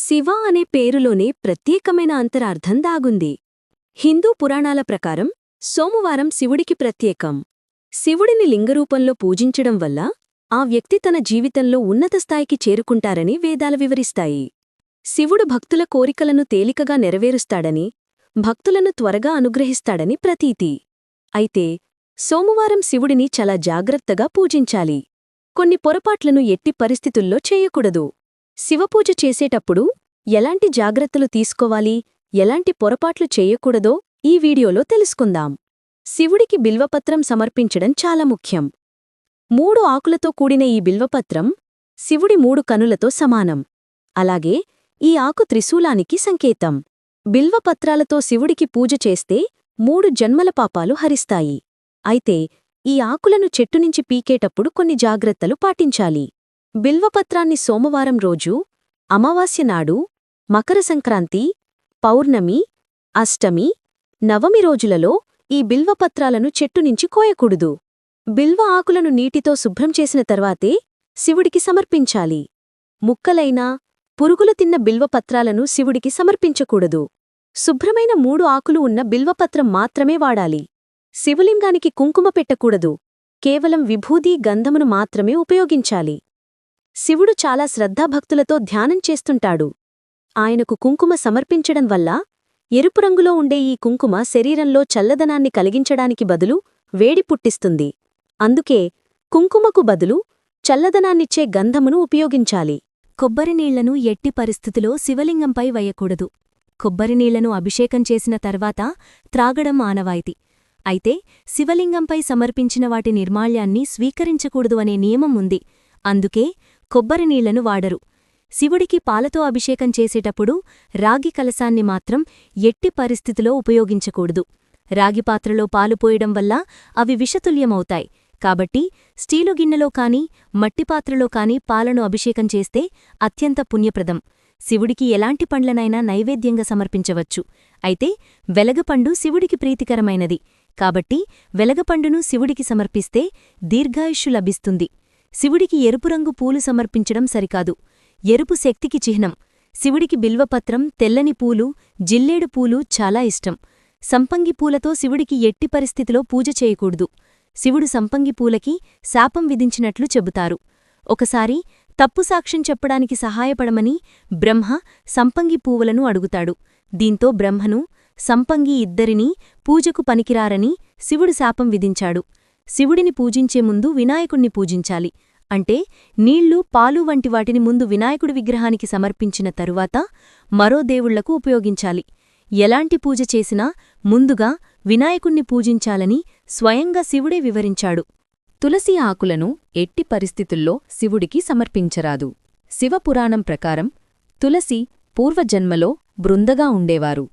శివ అనే పేరులోనే ప్రత్యేకమైన అంతరార్థం దాగుంది. హిందూ పురాణాల ప్రకారం సోమవారం శివుడికి ప్రత్యేకం. శివుడిని లింగరూపంలో పూజించడం వల్ల ఆ వ్యక్తి తన జీవితంలో ఉన్నత స్థాయికి చేరుకుంటారని వేదాలు వివరిస్తాయి. శివుడు భక్తుల కోరికలను తేలికగా నెరవేరుస్తాడని, భక్తులను త్వరగా అనుగ్రహిస్తాడని ప్రతీతి. అయితే సోమవారం శివుడిని చాలా జాగ్రత్తగా పూజించాలి. కొన్ని పొరపాట్లను ఎట్టి పరిస్థితుల్లో చేయకూడదు. శివపూజ చేసేటప్పుడు ఎలాంటి జాగ్రత్తలు తీసుకోవాలి, ఎలాంటి పొరపాట్లు చేయకూడదో ఈ వీడియోలో తెలుసుకుందాం. శివుడికి బిల్వపత్రం సమర్పించడం చాలా ముఖ్యం. 3 ఆకులతో కూడిన ఈ బిల్వపత్రం శివుడి 3 కనులతో సమానం. అలాగే ఈ ఆకు త్రిశూలానికి సంకేతం. బిల్వపత్రాలతో శివుడికి పూజ చేస్తే 3 జన్మల పాపాలు హరిస్తాయి. అయితే ఈ ఆకులను చెట్టునుంచి పీకేటప్పుడు కొన్ని జాగ్రత్తలు పాటించాలి. బిల్వపత్రాన్ని సోమవారం రోజు, అమావాస్య నాడు, మకర సంక్రాంతి, పౌర్ణమి, అష్టమి, నవమి రోజులలో ఈ బిల్వపత్రాలను చెట్టునుంచి కోయకూడదు. బిల్వ ఆకులను నీటితో శుభ్రం చేసిన తర్వాతే శివుడికి సమర్పించాలి. ముక్కలైనా, పురుగులు తిన్న బిల్వపత్రాలను శివుడికి సమర్పించకూడదు. శుభ్రమైన 3 ఆకులు ఉన్న బిల్వపత్రం మాత్రమే వాడాలి. శివలింగానికి కుంకుమ పెట్టకూడదు. కేవలం విభూది, గంధమును మాత్రమే ఉపయోగించాలి. శివుడు చాలా శ్రద్ధాభక్తులతో ధ్యానం చేస్తుంటాడు. ఆయనకు కుంకుమ సమర్పించడం వల్ల ఎరుపు రంగులో ఉండే ఈ కుంకుమ శరీరంలో చల్లదనాన్ని కలిగించడానికి బదులు వేడి పుట్టిస్తుంది. అందుకే కుంకుమకు బదులు చల్లదనాన్నిచ్చే గంధమును ఉపయోగించాలి. కొబ్బరి నీళ్లను ఎట్టి పరిస్థితిలో శివలింగంపై వయ్యకూడదు. కొబ్బరి నీళ్లను అభిషేకం చేసిన తర్వాత త్రాగడం ఆనవాయితీ. అయితే శివలింగంపై సమర్పించిన వాటి నిర్మాల్యాన్ని స్వీకరించకూడదు అనే నియమం ఉంది. అందుకే కొబ్బరి నీళ్లను వాడరు. శివుడికి పాలతో అభిషేకం చేసేటప్పుడు రాగి కలశాన్ని మాత్రం ఎట్టి పరిస్థితిలో ఉపయోగించకూడదు. రాగిపాత్రలో పాలు పోయడం వల్ల అవి విషతుల్యమవుతాయి. కాబట్టి స్టీలు గిన్నెలో కాని, మట్టిపాత్రలో కాని పాలను అభిషేకం చేస్తే అత్యంత పుణ్యప్రదం. శివుడికి ఎలాంటి పండ్లనైనా నైవేద్యంగా సమర్పించవచ్చు. అయితే వెలగపండు శివుడికి ప్రీతికరమైనది. కాబట్టి వెలగపండును శివుడికి సమర్పిస్తే దీర్ఘాయుష్షు లభిస్తుంది. శివుడికి ఎరుపు రంగు పూలు సమర్పించడం సరికాదు. ఎరుపు శక్తికి చిహ్నం. శివుడికి బిల్వపత్రం, తెల్లని పూలు, జిల్లేడు పూలు చాలా ఇష్టం. సంపంగి పూలతో శివుడికి ఎట్టి పరిస్థితిలో పూజ చేయకూడదు. శివుడు సంపంగి పూలకి శాపం విధించినట్లు చెబుతారు. ఒకసారి తప్పు సాక్ష్యం చెప్పడానికి సహాయపడమని బ్రహ్మ సంపంగి పూవులను అడుగుతాడు. దీంతో బ్రహ్మను, సంపంగి ఇద్దరినీ పూజకు పనికిరారని శివుడు శాపం విధించాడు. శివుడిని పూజించే ముందు వినాయకుణ్ణి పూజించాలి. అంటే నీళ్లు, పాలు వంటి వాటిని ముందు వినాయకుడి విగ్రహానికి సమర్పించిన తరువాత మరో దేవుళ్లకు ఉపయోగించాలి. ఎలాంటి పూజ చేసినా ముందుగా వినాయకుణ్ణి పూజించాలని స్వయంగా శివుడే వివరించాడు. తులసి ఆకులను ఎట్టి పరిస్థితుల్లో శివుడికి సమర్పించరాదు. శివపురాణం ప్రకారం తులసి పూర్వజన్మలో బృందగా ఉండేవారు.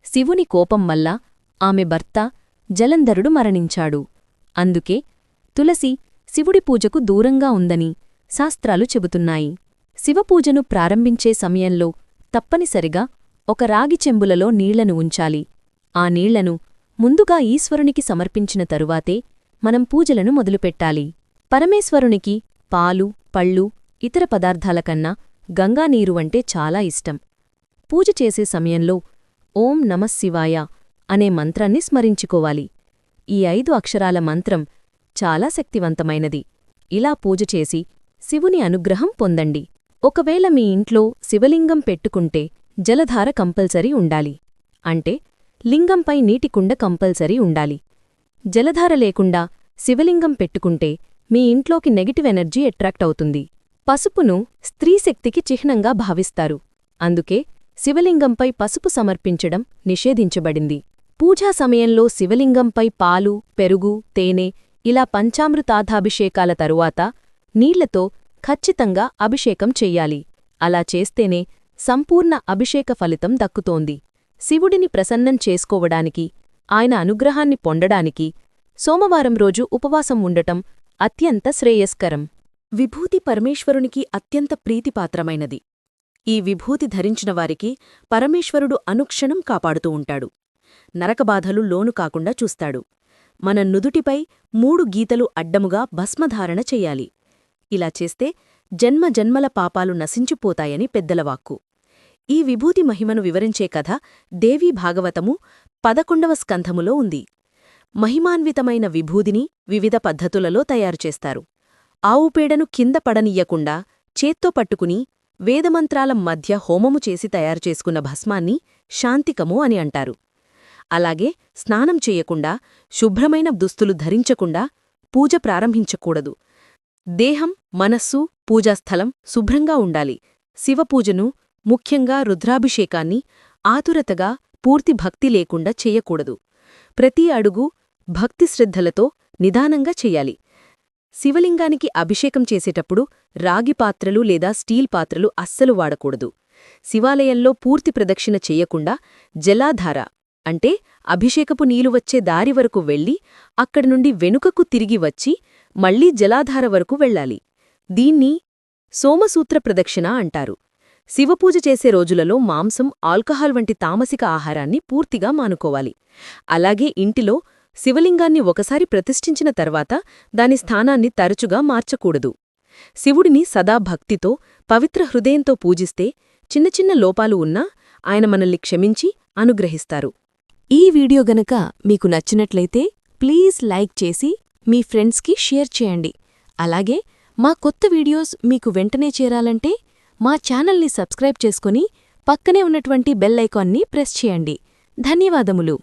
శివుని కోపం వల్ల ఆమె భర్త జలంధరుడు మరణించాడు. అందుకే తులసి శివుడి పూజకు దూరంగా ఉందని శాస్త్రాలు చెబుతున్నాయి. శివపూజను ప్రారంభించే సమయంలో తప్పనిసరిగా ఒక రాగి చెంబులలో నీళ్లను ఉంచాలి. ఆ నీళ్లను ముందుగా ఈశ్వరునికి సమర్పించిన తరువాతే మనం పూజలను మొదలుపెట్టాలి. పరమేశ్వరునికి పాలు, పళ్ళు, ఇతర పదార్థాలకన్నా గంగానీరు అంటే చాలా ఇష్టం. పూజ చేసే సమయంలో ఓం నమఃశివాయ అనే మంత్రాన్ని స్మరించుకోవాలి. ఈ 5 అక్షరాల మంత్రం చాలా శక్తివంతమైనది. ఇలా పూజ చేసి శివుని అనుగ్రహం పొందండి. ఒకవేళ మీ ఇంట్లో శివలింగం పెట్టుకుంటే జలధార కంపల్సరీ ఉండాలి. అంటే లింగంపై నీటికుండ కంపల్సరీ ఉండాలి. జలధార లేకుండా శివలింగం పెట్టుకుంటే మీ ఇంట్లోకి నెగటివ్ ఎనర్జీ అట్రాక్ట్ అవుతుంది. పసుపును స్త్రీశక్తికి చిహ్నంగా భావిస్తారు. అందుకే శివలింగంపై పసుపు సమర్పించడం నిషేధించబడింది. పూజా సమయంలో శివలింగంపై పాలు, పెరుగు, తేనె ఇలా పంచామృతాధాభిషేకాల తరువాత నీళ్లతో ఖచ్చితంగా అభిషేకం చెయ్యాలి. అలా చేస్తేనే సంపూర్ణ అభిషేక ఫలితం దక్కుతోంది. శివుడిని ప్రసన్నం చేసుకోవడానికి, ఆయన అనుగ్రహాన్ని పొందడానికి సోమవారం రోజు ఉపవాసం ఉండటం అత్యంత శ్రేయస్కరం. విభూతి పరమేశ్వరునికి అత్యంత ప్రీతిపాత్రమైనది. ఈ విభూతి ధరించిన వారికి పరమేశ్వరుడు అనుక్షణం కాపాడుతూ ఉంటాడు. నరకబాధలు లోను కాకుండా చూస్తాడు. మన నుదుటిపై 3 గీతలు అడ్డముగా భస్మధారణ చెయ్యాలి. ఇలా చేస్తే జన్మ జన్మల పాపాలు నశించిపోతాయని పెద్దల వాక్కు. ఈ విభూతి మహిమను వివరించే కథ దేవీ భాగవతము 11వ స్కంధములో ఉంది. మహిమాన్వితమైన విభూదిని వివిధ పద్ధతులలో తయారుచేస్తారు. ఆవు పేడను కింద పడనియ్యకుండా చేత్తో పట్టుకుని వేదమంత్రాల మధ్య హోమము చేసి తయారుచేసుకున్న భస్మాన్ని శాంతికము అని అంటారు. అలాగే స్నానం చెయ్యకుండా, శుభ్రమైన దుస్తులు ధరించకుండా పూజ ప్రారంభించకూడదు. దేహం, మనస్సు, పూజాస్థలం శుభ్రంగా ఉండాలి. శివపూజను, ముఖ్యంగా రుద్రాభిషేకాన్ని ఆతురతగా, పూర్తి భక్తి లేకుండా చెయ్యకూడదు. ప్రతి అడుగు భక్తిశ్రద్ధలతో నిదానంగా చెయ్యాలి. శివలింగానికి అభిషేకం చేసేటప్పుడు రాగి పాత్రలు లేదా స్టీల్ పాత్రలు అస్సలు వాడకూడదు. శివాలయంలో పూర్తి ప్రదక్షిణ చెయ్యకుండా జలాధార అంటే అభిషేకపు నీలు వచ్చే దారి వరకు వెళ్లి అక్కడి నుండి వెనుకకు తిరిగి వచ్చి మళ్లీ జలాధార వరకు వెళ్లాలి. దీన్ని సోమసూత్ర ప్రదక్షిణ అంటారు. శివపూజ చేసే రోజులలో మాంసం, ఆల్కహాల్ వంటి తామసిక ఆహారాన్ని పూర్తిగా మానుకోవాలి. అలాగే ఇంటిలో శివలింగాన్ని ఒకసారి ప్రతిష్ఠించిన తర్వాత దాని స్థానాన్ని తరచుగా మార్చకూడదు. శివుడిని సదా భక్తితో, పవిత్ర హృదయంతో పూజిస్తే చిన్న చిన్న లోపాలు ఉన్నా ఆయన మనల్ని క్షమించి అనుగ్రహిస్తారు. ఈ వీడియో గనక మీకు నచ్చినట్లయితే ప్లీజ్ లైక్ చేసి మీ ఫ్రెండ్స్కి షేర్ చేయండి. అలాగే మా కొత్త వీడియోస్ మీకు వెంటనే చేరాలంటే మా ఛానల్ని సబ్స్క్రైబ్ చేసుకుని పక్కనే ఉన్నటువంటి బెల్ ఐకాన్ని ప్రెస్ చేయండి. ధన్యవాదములు.